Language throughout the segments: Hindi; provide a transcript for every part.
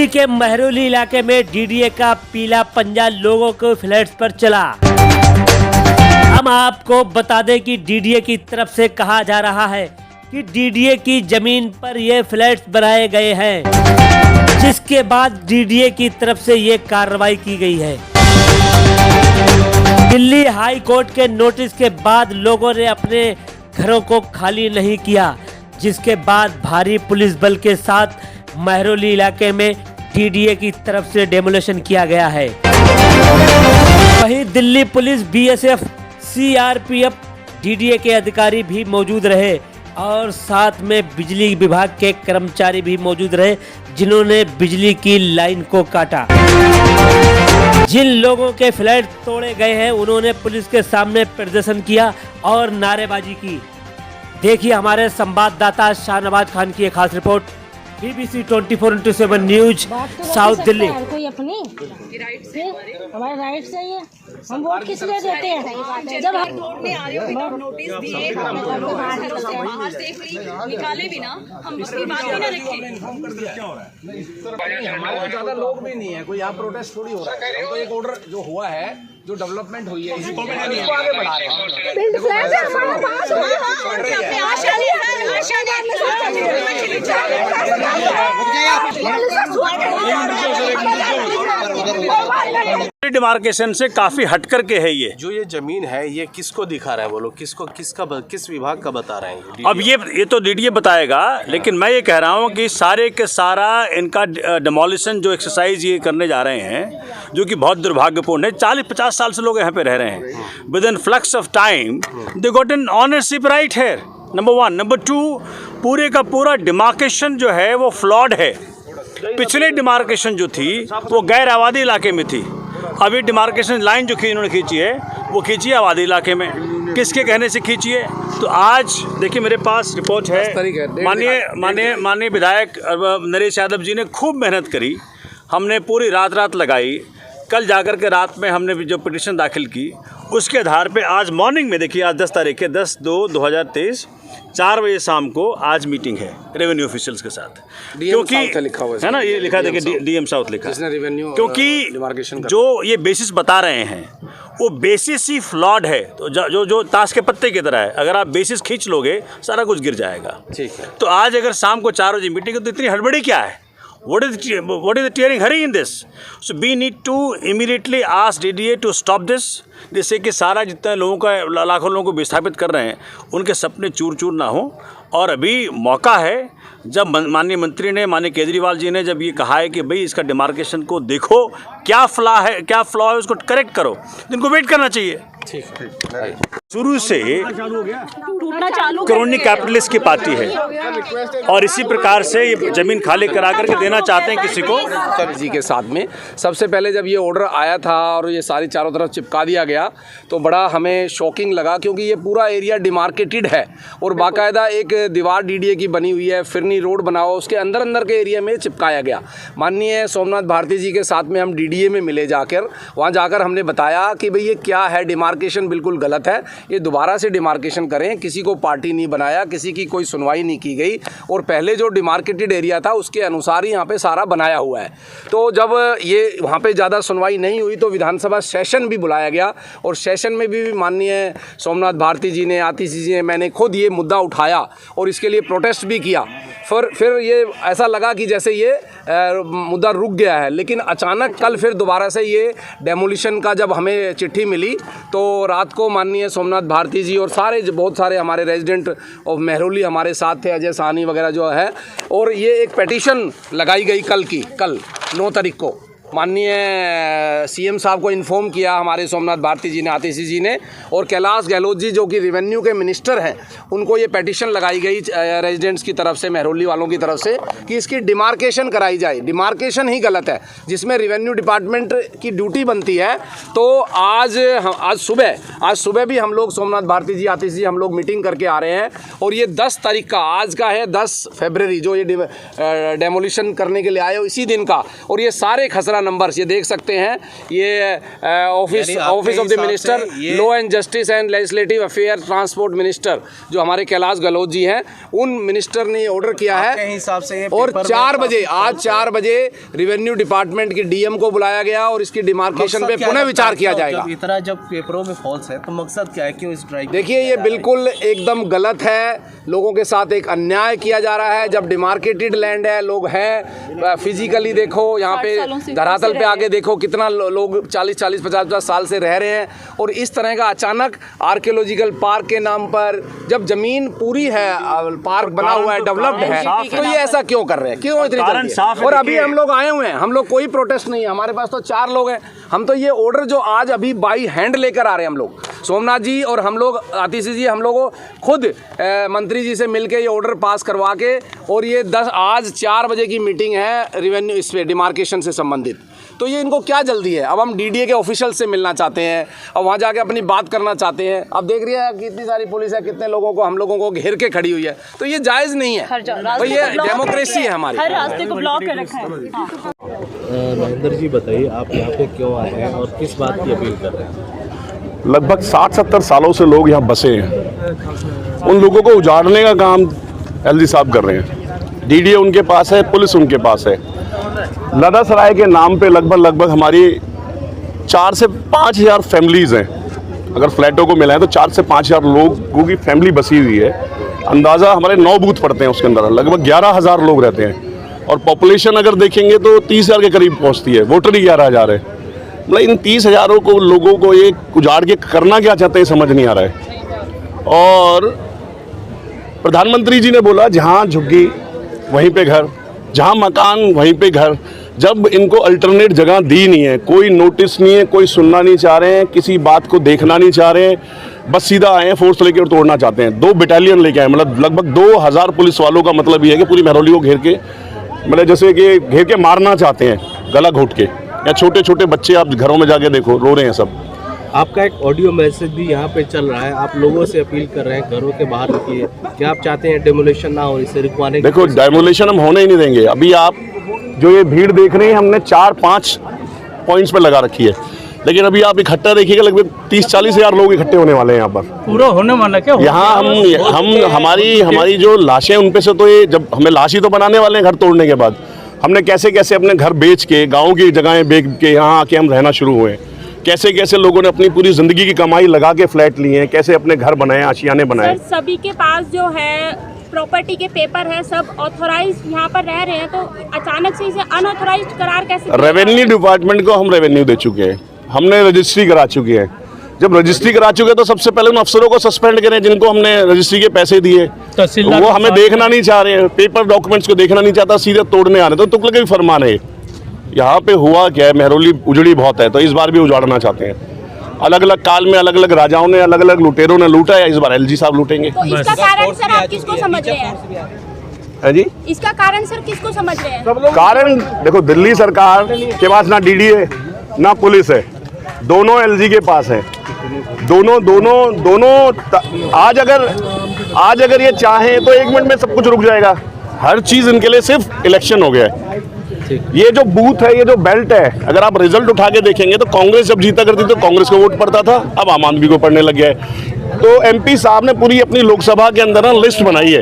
दिल्ली के महरौली इलाके में डीडीए का पीला पंजा लोगों के फ्लैट्स पर चला। हम आपको बता दें कि डीडीए की तरफ से कहा जा रहा है कि डीडीए की जमीन पर ये फ्लैट्स बनाए गए हैं, जिसके बाद डीडीए की तरफ से ये कार्रवाई की गई है। दिल्ली हाई कोर्ट के नोटिस के बाद लोगों ने अपने घरों को खाली नहीं किया, जिसके बाद भारी पुलिस बल के साथ महरौली इलाके में डीडीए की तरफ से डेमोलिशन किया गया है। वहीं Delhi police, BSF, CRPF, DDA के अधिकारी भी मौजूद रहे और साथ में बिजली विभाग के कर्मचारी भी मौजूद रहे, जिन्होंने बिजली की लाइन को काटा। जिन लोगों के फ्लैट तोड़े गए हैं उन्होंने पुलिस के सामने प्रदर्शन किया और नारेबाजी की। देखिए हमारे संवाददाता शाहनवाज खान की एक खास report, BBC 24/7 news, south Delhi. कोई अपनी हमारे राइट से ही है, हम वोट किस लिए देते हैं? जब हम वोट में आ रहे हो नोटिस दिए, बाहर सेफली निकाले बिना हम उसकी बात ही ना रखें। हमारे ज्यादा लोग भी नहीं है, कोई यहाँ प्रोटेस्ट थोड़ी हो रहा है। तो एक ऑर्डर जो हुआ है, जो डेवलपमेंट हुई है, इसको आगे बढ़ा रहे हैं। डिमार्केशन से काफी हट करके है ये जो ये जमीन है, ये किसको दिखा रहा है? वो लोग किस विभाग का बता रहे हैं? अब ये तो डीडीए बताएगा, लेकिन मैं ये कह रहा हूँ कि सारे के सारा इनका डिमोलिशन जो एक्सरसाइज ये करने जा रहे हैं, जो कि बहुत दुर्भाग्यपूर्ण है। 40-50 साल से लोग यहाँ पे रह रहे हैं। With in flux of time they got an ownership right है, नंबर 1। नंबर 2, पूरे का पूरा डिमार्केशन जो है वो फ्लॉड है। पिछले डिमार्केशन जो थी वो गैर आबादी इलाके में थी। अभी डिमार्केशन लाइन जो इन्होंने खींची है वो खींची है आबादी इलाके में। किसके कहने से खींची है? तो आज देखिए मेरे पास रिपोर्ट है। माननीय विधायक नरेश यादव जी ने खूब मेहनत करी, हमने पूरी रात लगाई। कल जाकर के रात में हमने जो पिटीशन दाखिल की, उसके आधार पे आज मॉर्निंग में, देखिए आज 10 तारीख है, 10/2/2023, 4 बजे शाम को आज मीटिंग है रेवेन्यू ऑफिशियल्स के साथ। क्योंकि लिखा हुआ है ना, ये लिखा है, देखिए डीएम साउथ लिखा है। क्योंकि जो ये बेसिस बता रहे हैं वो बेसिस ही फ्लॉड है। तो जो ताश के पत्ते की तरह है, अगर आप बेसिस खींच लोगे सारा कुछ गिर जाएगा। ठीक है, तो आज अगर शाम को 4 बजे मीटिंग है तो इतनी हड़बड़ी क्या है? What is the tearing hurry in this? So we need to immediately ask DDA to stop this, जिससे कि सारा जितने लोगों का, लाखों लोगों को विस्थापित कर रहे हैं, उनके सपने चूर चूर ना हो। और अभी मौका है, जब माननीय मंत्री ने, माननीय केजरीवाल जी ने जब ये कहा है कि भाई इसका डिमार्केशन को देखो, क्या फ्लॉ है उसको करेक्ट करो, इनको वेट करना चाहिए। शुरू से क्रोनी कैपिटलिस्ट की पार्टी है और इसी प्रकार से ये जमीन खाली करा करके देना चाहते हैं किसी को। जी के साथ में सबसे पहले जब ये ऑर्डर आया था और ये सारी चारों तरफ चिपका दिया गया तो बड़ा हमें शॉकिंग लगा, क्योंकि ये पूरा एरिया डिमार्केटेड है और बाकायदा एक दीवार डीडीए की बनी हुई है। फिरनी रोड बनाओ, उसके अंदर के एरिया में चिपकाया गया। माननीय सोमनाथ भारती जी के साथ में हम डीडीए में मिले जाकर, वहाँ जाकर हमने बताया कि भाई ये क्या है, डिमार्केशन बिल्कुल गलत है, ये दोबारा से डिमार्केशन करें। किसी को पार्टी नहीं बनाया, किसी की कोई सुनवाई नहीं की गई और पहले जो डिमार्केटेड एरिया था उसके अनुसार ही यहाँ पे सारा बनाया हुआ है। तो जब ये वहाँ पे ज़्यादा सुनवाई नहीं हुई तो विधानसभा सेशन भी बुलाया गया और सेशन में भी माननीय सोमनाथ भारती जी ने, आतिशी जी ने, मैंने खुद ये मुद्दा उठाया और इसके लिए प्रोटेस्ट भी किया। फिर ये ऐसा लगा कि जैसे ये मुद्दा रुक गया है, लेकिन अचानक कल फिर दोबारा से ये डेमोलिशन का जब हमें चिट्ठी मिली तो रात को माननीय सोमनाथ भारती जी और बहुत सारे हमारे रेजिडेंट ऑफ महरौली हमारे साथ थे, अजय साहनी वगैरह जो है, और ये एक पेटिशन लगाई गई कल 9 तारीख को। माननीय सीएम साहब को इन्फॉर्म किया हमारे सोमनाथ भारती जी ने, आतिशी जी ने, और कैलाश गहलोत जी जो कि रेवेन्यू के मिनिस्टर हैं, उनको ये पेटिशन लगाई गई रेजिडेंट्स की तरफ से, महरौली वालों की तरफ से, कि इसकी डिमार्केशन कराई जाए। डिमार्केशन ही गलत है, जिसमें रेवेन्यू डिपार्टमेंट की ड्यूटी बनती है। तो आज सुबह भी हम लोग सोमनाथ भारती जी, आतिशी जी, हम लोग मीटिंग करके आ रहे हैं और ये 10 तारीख का, आज का है 10 फरवरी, जो ये डेमोलिशन करने के लिए आए हो इसी दिन का, और ये सारे खसरा नंबर्स ये देख सकते हैं, ये office of the minister law and justice and legislative affair transport minister जो हमारे कैलाश गहलोत जी हैं, उन मिनिस्टर ने ऑर्डर किया है। हिसाब से और 4 बजे आज 4 बजे रेवेन्यू डिपार्टमेंट के डीएम को बुलाया गया और इसकी डिमार्केशन पे पुनः विचार किया जाएगा। इतना जब पेपरों में फॉल्स है तो मकसद क्या है, क्यों इस ड्राइव? देखिए ये बिल्कुल एकदम गलत है, लोगों के साथ एक अन्याय किया जा रहा है। जब डिमार्केटेड लैंड है, लोग हैं, फिजिकली देखो यहाँ पे धरातल पे आके देखो कितना लोग 40-40, 50-50 साल से रह रहे हैं, और इस तरह का अचानक आर्कियोलॉजिकल पार्क के नाम पर जब जमीन पूरी है, पार्क बना हुआ है, डेवलप्ड है, तो ये ऐसा क्यों कर रहे हैं, क्यों इतनी जल्दी है? और अभी हम लोग आए हुए हैं, हम लोग कोई प्रोटेस्ट नहीं है, हमारे पास तो 4 लोग हैं। हम तो ये ऑर्डर जो आज अभी बाई हैंड लेकर आ रहे हैं, हम लोग सोमनाथ जी और हम लोग आतिशी जी, हम लोगों खुद मंत्री जी से मिलके ये ऑर्डर पास करवा के, और ये आज 4 बजे की मीटिंग है रेवेन्यू इस पे डिमार्केशन से संबंधित। तो ये इनको क्या जल्दी है? अब हम डीडीए के ऑफिशियल से मिलना चाहते हैं और वहाँ जाके अपनी बात करना चाहते हैं। अब देख रही है कितनी सारी पुलिस है, कितने लोगों को, हम लोगों को घेर के खड़ी हुई है, तो ये जायज़ नहीं है। तो ये डेमोक्रेसी है हमारी, हर रास्ते को ब्लॉक कर रखा है। महेंद्र जी बताइए, आप यहाँ पे क्यों आए हैं और किस बात की अपील कर रहे हैं? लगभग 60-70 सालों से लोग यहाँ बसे हैं, उन लोगों को उजाड़ने का काम एलजी साहब कर रहे हैं। डीडीए उनके पास है, पुलिस उनके पास है। लदासराय के नाम पे लगभग हमारी 4 से 5 हज़ार फैमिलीज़ हैं। अगर फ्लैटों को मिला है तो 4 से 5 हज़ार लोगों की फैमिली बसी हुई है। अंदाज़ा हमारे 9 बूथ पड़ते हैं, उसके अंदर लगभग 11,000 लोग रहते हैं, और पॉपुलेशन अगर देखेंगे तो 30,000 के करीब पहुँचती है। वोटर ही 11,000 है। मतलब इन 30,000 को लोगों को ये उजाड़ के करना क्या चाहते हैं समझ नहीं आ रहा है। और प्रधानमंत्री जी ने बोला जहाँ झुग्गी वहीं पे घर, जहाँ मकान वहीं पे घर। जब इनको अल्टरनेट जगह दी नहीं है, कोई नोटिस नहीं है, कोई सुनना नहीं चाह रहे हैं, किसी बात को देखना नहीं चाह रहे हैं, बस सीधा आए हैं फोर्स लेके और तोड़ना चाहते हैं। 2 बटालियन लेके आए, मतलब लगभग 2,000 पुलिस वालों का मतलब ये है कि पूरी महरौली को घेर के, मतलब जैसे कि घेर के मारना चाहते हैं, गला घोट के। या छोटे छोटे बच्चे आप घरों में जाके देखो, रो रहे हैं सब। आपका एक ऑडियो मैसेज भी यहाँ पे चल रहा है, आप लोगों से अपील कर रहे हैं घरों के बाहर रुकिए। क्या आप चाहते हैं डेमोलेशन ना हो, इसे रुकवाने? देखो डेमोलेशन हम होने ही नहीं देंगे। अभी आप जो ये भीड़ देख रहे हैं, हमने 4-5 पॉइंट्स पर लगा रखी है, लेकिन अभी आप इकट्ठा देखिएगा लगभग 30-40 हज़ार लोग इकट्ठे होने वाले हैं यहाँ पर। पूरा होने वाला क्या? यहाँ हम हमारी जो लाशें उन पे से, तो ये जब हमें लाश ही तो बनाने वाले हैं घर तोड़ने के बाद। हमने कैसे कैसे अपने घर बेच के, गाँव की जगहें बेच के यहाँ आके हम रहना शुरू हुए। कैसे कैसे लोगों ने अपनी पूरी जिंदगी की कमाई लगा के फ्लैट लिए हैं, कैसे अपने घर बनाए, आशियाने बनाए। सभी के पास जो है प्रॉपर्टी के पेपर है, सब ऑथोराइज यहाँ पर रह रहे हैं, तो अचानक से इसे अनऑथोराइज्ड करार कैसे? रेवेन्यू डिपार्टमेंट को हम रेवेन्यू दे चुके हैं, हमने रजिस्ट्री करा चुके हैं। जब रजिस्ट्री करा चुके हैं तो सबसे पहले उन अफसरों को सस्पेंड करें जिनको हमने रजिस्ट्री के पैसे दिए। वो हमें देखना नहीं चाह रहे हैं, पेपर डॉक्यूमेंट्स को देखना नहीं चाहता, सीधे तोड़ने आ रहे। तो तुगलक का भी फरमान है। यहाँ पे हुआ क्या है, महरौली उजड़ी बहुत है, तो इस बार भी उजाड़ना चाहते हैं। अलग अलग काल में अलग अलग राजाओं ने, अलग अलग लुटेरों ने लूटा है, इस बार एलजी साहब लूटेंगे। तो इसका कारण सर आप किसको समझ रहे हैं? है जी, इसका कारण सर किसको समझ रहे हैं? कारण देखो, दिल्ली सरकार के पास ना डीडीए ना पुलिस है, दोनों एलजी के पास है। दोनों आज अगर ये चाहें तो 1 मिनट में सब कुछ रुक जाएगा। हर चीज इनके लिए सिर्फ इलेक्शन हो गया है। ये जो बूथ है, ये जो बेल्ट है, अगर आप रिजल्ट उठा के देखेंगे तो कांग्रेस जब जीता करती तो कांग्रेस को वोट पड़ता था, अब आम आदमी को पड़ने लग गया है। तो एमपी साहब ने पूरी अपनी लोकसभा के अंदर ना लिस्ट बनाई है।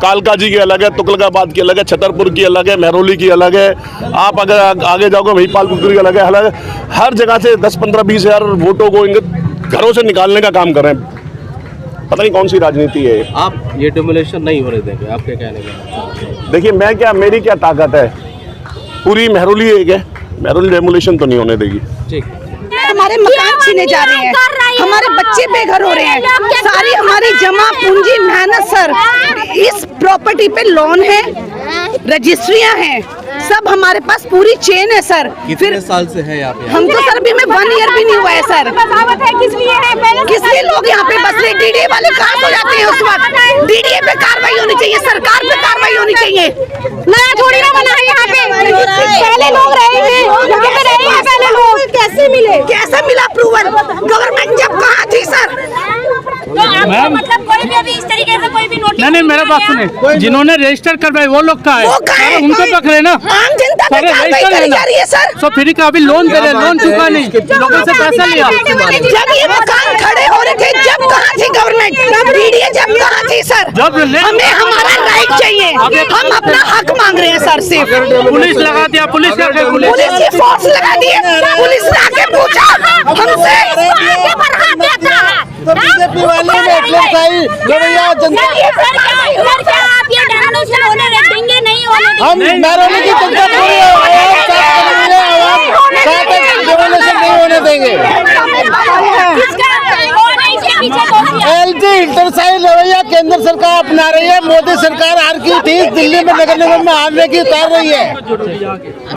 कालका जी की अलग है, तुगलकाबाद की अलग है, छतरपुर की अलग है, महरौली की अलग है। आप अगर आगे जाओगे महिपालपुर की अलग है। हर जगह से 10-15-20 हज़ार वोटों को इनके घरों से निकालने का काम कर रहे हैं। पता नहीं कौन सी राजनीति है। आप ये डेमोलेशन नहीं होने देंगे, आपके कहने का? देखिए मेरी क्या ताकत है, पूरी महरौली एक है, महरौली डेमोलेशन तो नहीं होने देगी। ठीक, हमारे मकान छीने जा रहे हैं, हमारे बच्चे बेघर हो रहे हैं, सारी हमारी जमा पूंजी मेहनत सर, इस प्रॉपर्टी पे लोन है, रजिस्ट्रियां हैं, सब हमारे पास पूरी चेन है सर। कितने साल से है यहाँ पे? हमको सर अभी में 1 ईयर भी नहीं हुआ है सर। किस लिए लोग यहाँ पे बस रहे? डीडीए वाले कहाँ हो जाते हैं उस वक्त? डीडीए पे कार्रवाई होनी चाहिए, सरकार पे कार्रवाई होनी चाहिए। नया थोड़ी ना बना है यहाँ पे, पहले लोग रहे थे, यहाँ पे रहे हैं पहले लोग। कैसे मिला अप्रूवल? गवर्नमेंट जब कहाँ थी सर? तो आपको मतलब कोई कोई भी अभी इस तरीके से कोई भी नोटिस नहीं मेरा बात सुने, जिन्होंने रजिस्टर करवाए वो लोग का है, उनको पकड़े ना, आम जनता पे कार्रवाई करी जा रही है सर। तो फ्री का अभी लोन दे रहे, लोन चुका नहीं, लोगों से पैसा लिया। जब ये मकान खड़े हो रहे थे, जब कहाँ थी गवर्नमेंट, डीडीए जब कहाँ थी सर? हमें हमारा राइट चाहिए, हम अपना हक मांग रहे हैं सर। सिर्फ पुलिस लगा दिया, पुलिस की फोर्स लगा दी है, पुलिस ने आके पूछा हमसे, बीजेपी वाले ने आप ये डेमोलिशन होने देंगे नहीं होने देंगे? हम मैरोनी की जनता पूरी डेमोलिशन नहीं होने देंगे। एलजी इंटरसाइड रवैया केंद्र सरकार अपना रही है, मोदी सरकार हार की थी, दिल्ली में नगर निगम में हारने की उतार रही है।